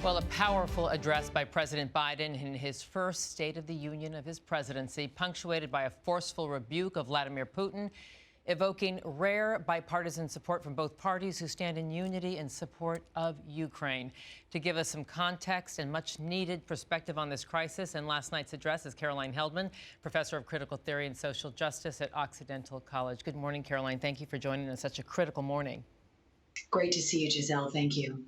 Well, a powerful address by President Biden in his first State of the Union of his presidency, punctuated by a forceful rebuke of Vladimir Putin, evoking rare bipartisan support from both parties who stand in unity in support of Ukraine. To give us some context and much needed perspective on this crisis and last night's address is Caroline Heldman, professor of critical theory and social justice at Occidental College. Good morning, Caroline. Thank you for joining us such a critical morning. Great to see you, Giselle. Thank you.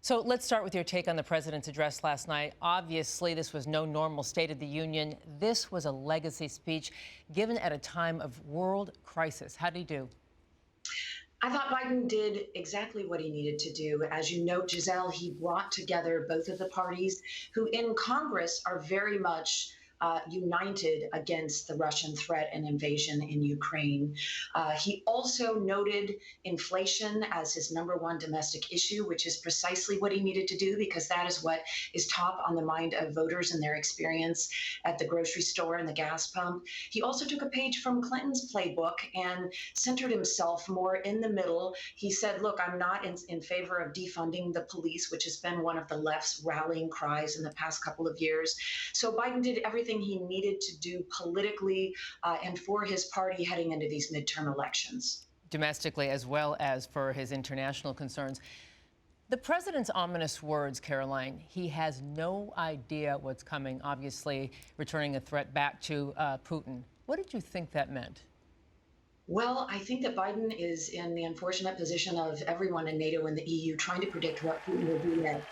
So let's start with your take on the president's address last night. Obviously, this was no normal State of the Union. This was a legacy speech given at a time of world crisis. How did he do? I thought Biden did exactly what he needed to do. As you note, Giselle, he brought together both of the parties who in Congress are very much united against the Russian threat and invasion in Ukraine. He also noted inflation as his #1 domestic issue, which is precisely what he needed to do because that is what is top on the mind of voters and their experience at the grocery store and the gas pump. He also took a page from Clinton's playbook and centered himself more in the middle. He said, look, I'm not in favor of defunding the police, which has been one of the left's rallying cries in the past couple of years. So Biden did everything he needed to do politically and for his party heading into these midterm elections. Domestically as well as for his international concerns. The president's ominous words, Caroline, he has no idea what's coming, obviously returning a threat back to Putin. What did you think that meant? Well, I think that Biden is in the unfortunate position of everyone in NATO and the EU trying to predict what Putin will do next.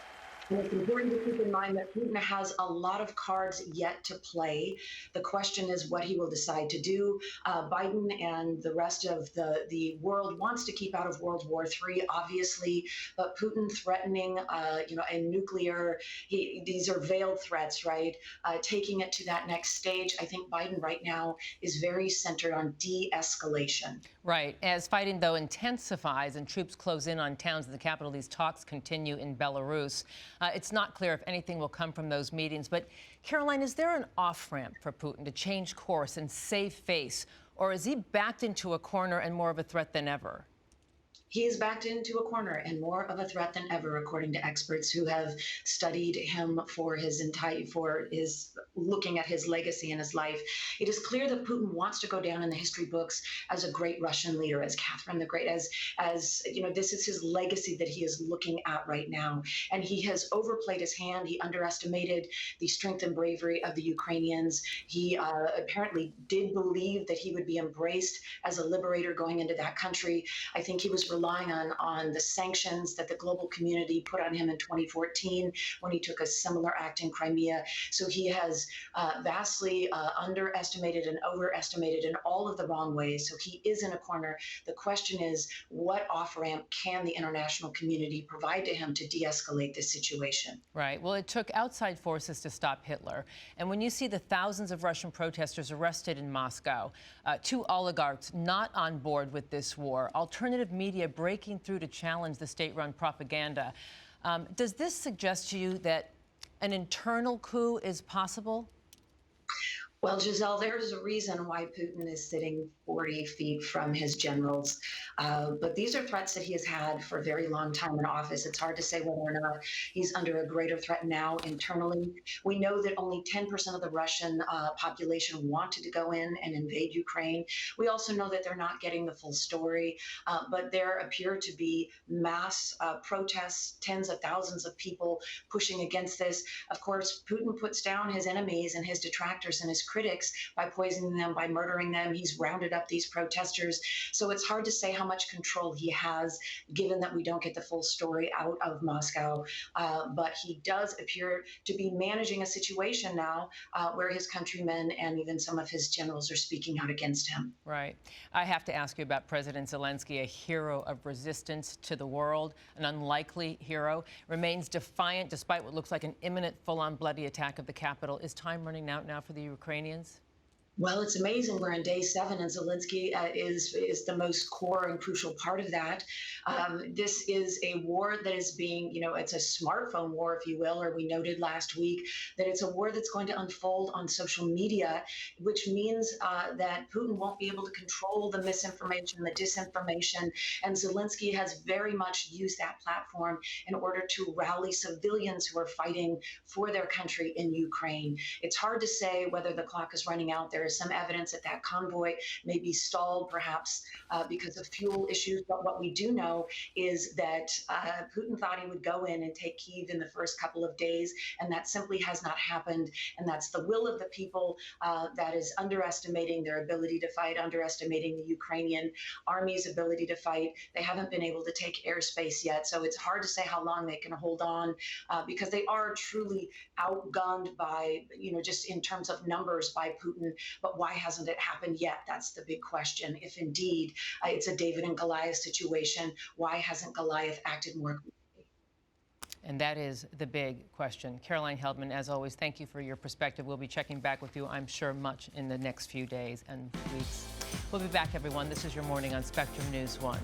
And it's important to keep in mind that Putin has a lot of cards yet to play. The question is what he will decide to do. Biden and the rest of the world wants to keep out of World War III, obviously, but Putin threatening, a nuclear, these are veiled threats, right? Taking it to that next stage. I think Biden right now is very centered on de-escalation. Right. As fighting, though, intensifies and troops close in on towns in the capital, these talks continue in Belarus. It's not clear if anything will come from those meetings. But, Caroline, is there an off-ramp for Putin to change course and save face? Or is he backed into a corner and more of a threat than ever? He is backed into a corner and more of a threat than ever, according to experts who have studied him for his looking at his legacy in his life. It is clear that Putin wants to go down in the history books as a great Russian leader, as Catherine the Great, as this is his legacy that he is looking at right now. And he has overplayed his hand. He underestimated the strength and bravery of the Ukrainians. He apparently did believe that he would be embraced as a liberator going into that country. I think he was relying on the sanctions that the global community put on him in 2014 when he took a similar act in Crimea. So he has vastly underestimated and overestimated in all of the wrong ways. So he is in a corner. The question is, what off-ramp can the international community provide to him to de-escalate this situation? Right. Well, it took outside forces to stop Hitler. And when you see the thousands of Russian protesters arrested in Moscow, 2 oligarchs not on board with this war, alternative media breaking through to challenge the state-run propaganda. Does this suggest to you that an internal coup is possible? Well, Giselle, there's a reason why Putin is sitting 40 feet from his generals. But these are threats that he has had for a very long time in office. It's hard to say whether or not he's under a greater threat now internally. We know that only 10% of the Russian population wanted to go in and invade Ukraine. We also know that they're not getting the full story, but there appear to be mass protests, tens of thousands of people pushing against this. Of course, Putin puts down his enemies and his detractors and his critics by poisoning them, by murdering them. He's rounded up these protesters. So it's hard to say how much control he has, given that we don't get the full story out of Moscow. But he does appear to be managing a situation now where his countrymen and even some of his generals are speaking out against him. Right. I have to ask you about President Zelensky, a hero of resistance to the world, an unlikely hero, remains defiant despite what looks like an imminent full-on bloody attack of the capital. Is time running out now for the Ukrainians? Well, it's amazing. We're in day 7, and Zelensky is the most core and crucial part of that. This is a war that is being, it's a smartphone war, if you will, or we noted last week that it's a war that's going to unfold on social media, which means that Putin won't be able to control the misinformation, the disinformation, and Zelensky has very much used that platform in order to rally civilians who are fighting for their country in Ukraine. It's hard to say whether the clock is running out. There is some evidence that that convoy may be stalled, perhaps because of fuel issues. But what we do know is that Putin thought he would go in and take Kyiv in the first couple of days, and that simply has not happened. And that's the will of the people that is underestimating their ability to fight, underestimating the Ukrainian army's ability to fight. They haven't been able to take airspace yet, so it's hard to say how long they can hold on because they are truly outgunned by, just in terms of numbers by Putin. But why hasn't it happened yet? That's the big question. If indeed it's a David and Goliath situation, why hasn't Goliath acted more quickly? And that is the big question. Caroline Heldman, as always, thank you for your perspective. We'll be checking back with you, I'm sure, much in the next few days and weeks. We'll be back, everyone. This is your morning on Spectrum News 1.